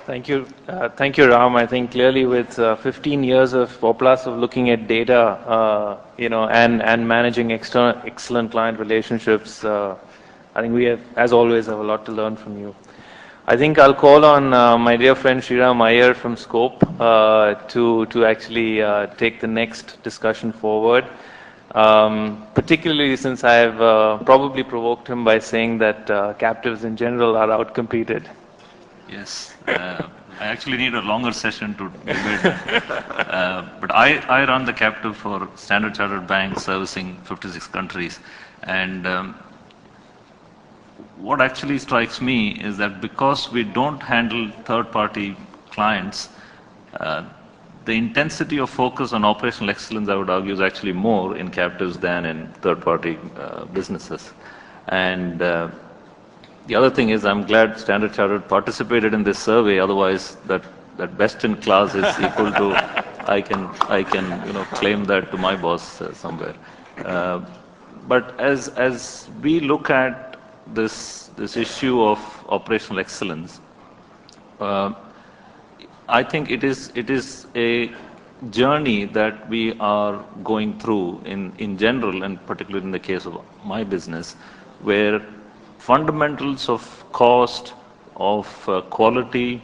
Thank you, Ram. I think clearly with 15 years of or plus of looking at data, and managing excellent client relationships, I think we have, as always, have a lot to learn from you. I think I'll call on my dear friend Sriram Iyer from Scope to actually take the next discussion forward. Particularly since I have probably provoked him by saying that captives in general are outcompeted. Yes, I actually need a longer session to debate that. But I run the captive for Standard Chartered Bank servicing 56 countries. And what actually strikes me is that because we don't handle third-party clients, the intensity of focus on operational excellence, I would argue, is actually more in captives than in third-party businesses. And the other thing is, I'm glad Standard Chartered participated in this survey. Otherwise, that best in class is equal to I can claim that to my boss somewhere. But as we look at this issue of operational excellence, I think it is a journey that we are going through in general, and particularly in the case of my business, where fundamentals of cost, of quality,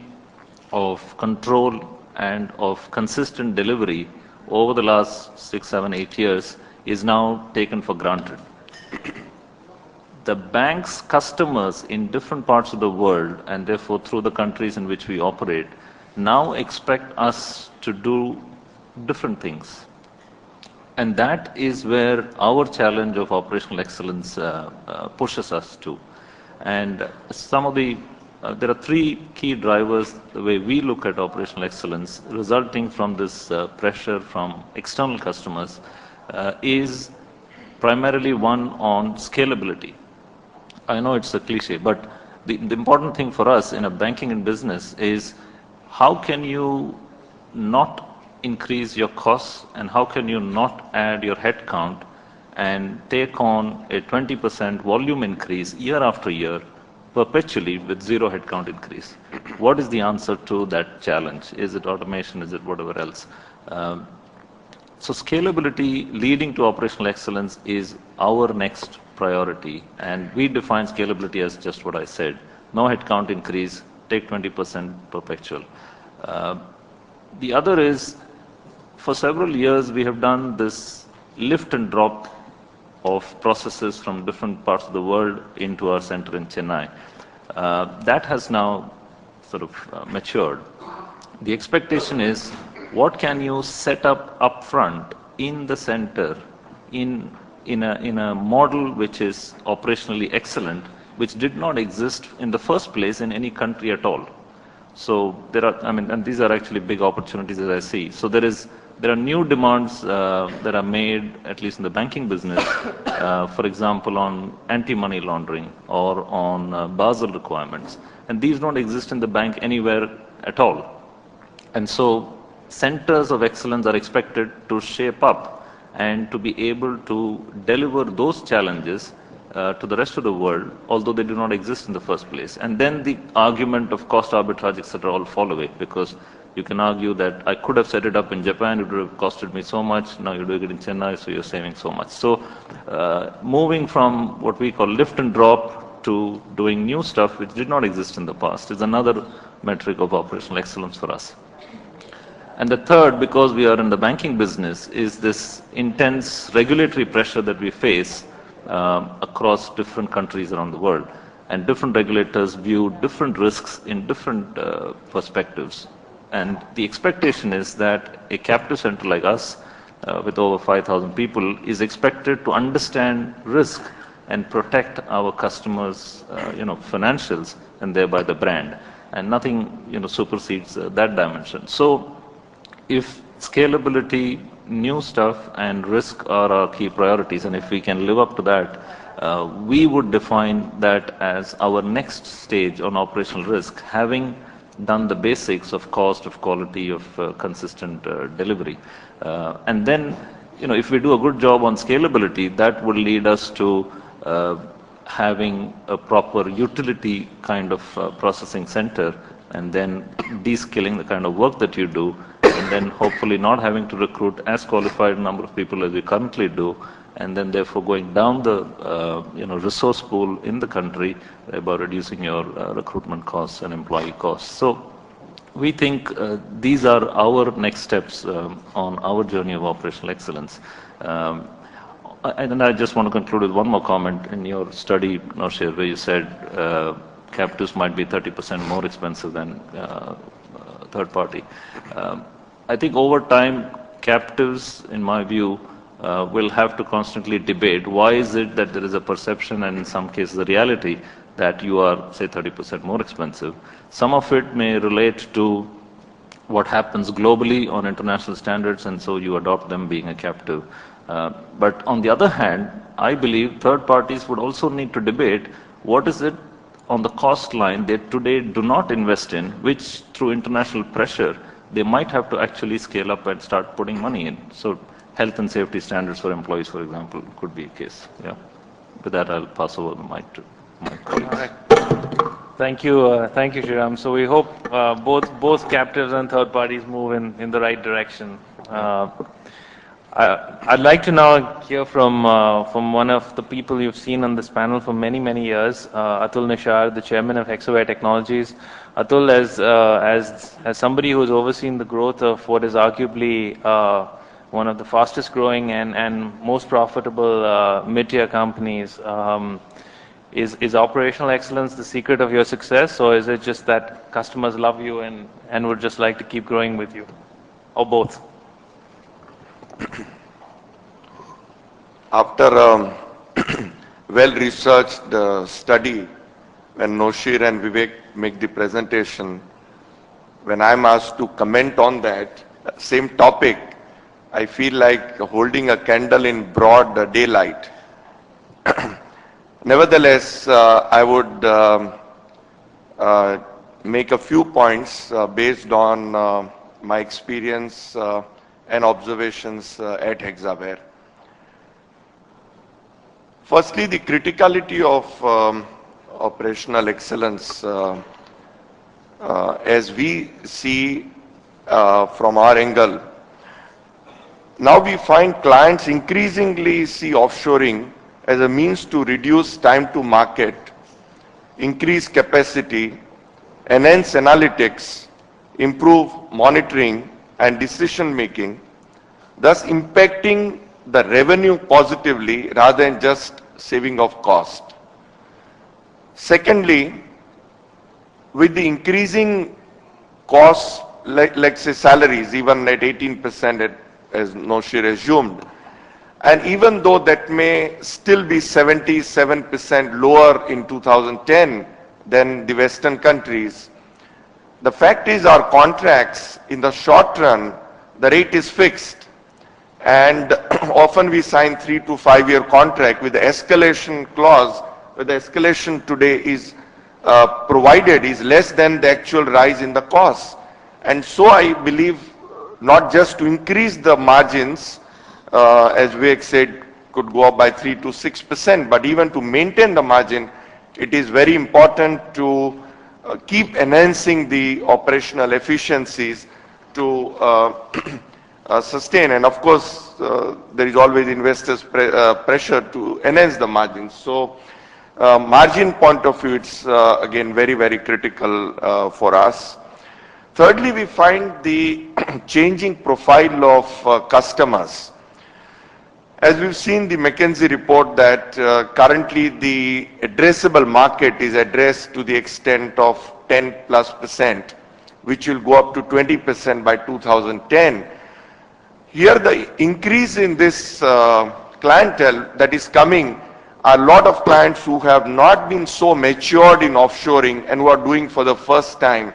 of control, and of consistent delivery over the last 6, 7, 8 years is now taken for granted. The bank's customers in different parts of the world, and therefore through the countries in which we operate, now expect us to do different things. And that is where our challenge of operational excellence pushes us to. And there are three key drivers the way we look at operational excellence resulting from this pressure from external customers is primarily one on scalability. I know it's a cliche, but the important thing for us in a banking and business is how can you not increase your costs and how can you not add your headcount and take on a 20% volume increase year after year perpetually with zero headcount increase? What is the answer to that challenge? Is it automation? Is it whatever else? So scalability leading to operational excellence is our next priority, and we define scalability as just what I said. No headcount increase, take 20% perpetual. The other is, for several years we have done this lift and drop of processes from different parts of the world into our center in Chennai. That has now sort of matured. The expectation is, what can you set up upfront in the center in a model which is operationally excellent, which did not exist in the first place in any country at all. So there are, and these are actually big opportunities as I see. So there are new demands that are made, at least in the banking business, for example, on anti-money laundering or on Basel requirements. And these don't exist in the bank anywhere at all. And so centers of excellence are expected to shape up and to be able to deliver those challenges to the rest of the world, although they do not exist in the first place. And then the argument of cost arbitrage, etc., all follow it, because you can argue that I could have set it up in Japan, it would have costed me so much, now you're doing it in Chennai, so you're saving so much. So moving from what we call lift and drop to doing new stuff which did not exist in the past is another metric of operational excellence for us. And the third, because we are in the banking business, is this intense regulatory pressure that we face across different countries around the world. And different regulators view different risks in different perspectives. And the expectation is that a captive center like us, with over 5,000 people, is expected to understand risk and protect our customers' financials and thereby the brand. And nothing supersedes that dimension. So if scalability, new stuff, and risk are our key priorities, and if we can live up to that, we would define that as our next stage on operational risk, having done the basics of cost, of quality, of consistent delivery. And then, if we do a good job on scalability, that will lead us to having a proper utility kind of processing center and then de-skilling the kind of work that you do, and then hopefully not having to recruit as qualified number of people as we currently do, and then therefore going down the resource pool in the country, thereby reducing your recruitment costs and employee costs. So we think these are our next steps on our journey of operational excellence. And I just want to conclude with one more comment. In your study, Naushir, where you said captives might be 30% more expensive than third party. I think over time, captives, in my view, will have to constantly debate why is it that there is a perception and in some cases the reality that you are, say, 30% more expensive. Some of it may relate to what happens globally on international standards, and so you adopt them being a captive. But on the other hand, I believe third parties would also need to debate what is it on the cost line they today do not invest in, which through international pressure, they might have to actually scale up and start putting money in. So health and safety standards for employees, for example, could be a case. Yeah. With that, I'll pass over the mic to my colleagues. All right. Thank you, Shriram. So we hope both captives and third parties move in the right direction. I'd like to now hear from one of the people you've seen on this panel for many years, Atul Nishar, the chairman of Hexaware Technologies. Atul, as somebody who's overseen the growth of what is arguably one of the fastest growing and most profitable mid-tier companies, is operational excellence the secret of your success, or is it just that customers love you and would just like to keep growing with you, or both? After a well-researched study, when Naushir and Vivek make the presentation, when I'm asked to comment on that same topic, I feel like holding a candle in broad daylight. Nevertheless, I would make a few points based on my experience and observations at Hexaware. Firstly, the criticality of operational excellence as we see from our angle. Now we find clients increasingly see offshoring as a means to reduce time to market, increase capacity, enhance analytics, improve monitoring and decision making, thus impacting the revenue positively rather than just saving of cost. Secondly, with the increasing costs, like say salaries, even at 18% as Naushir assumed, and even though that may still be 77% lower in 2010 than the Western countries, the fact is our contracts in the short run, the rate is fixed. And often we sign 3 to 5 year contract with the escalation clause, where the escalation today is provided is less than the actual rise in the cost. And so I believe not just to increase the margins, as Vivek said, could go up by 3 to 6%, but even to maintain the margin, it is very important to keep enhancing the operational efficiencies to sustain. And of course, there is always investors' pressure to enhance the margins. So, margin point of view, it's again very critical for us. Thirdly, we find the changing profile of customers. As we've seen the McKinsey report that currently the addressable market is addressed to the extent of 10+%, which will go up to 20% by 2010. Here the increase in this clientele that is coming are a lot of clients who have not been so matured in offshoring and who are doing for the first time.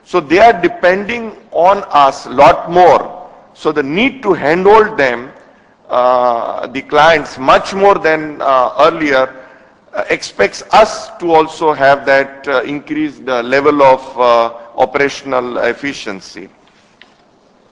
So they are depending on us a lot more. So the need to handhold them, the clients much more than earlier, expects us to also have that increased level of operational efficiency.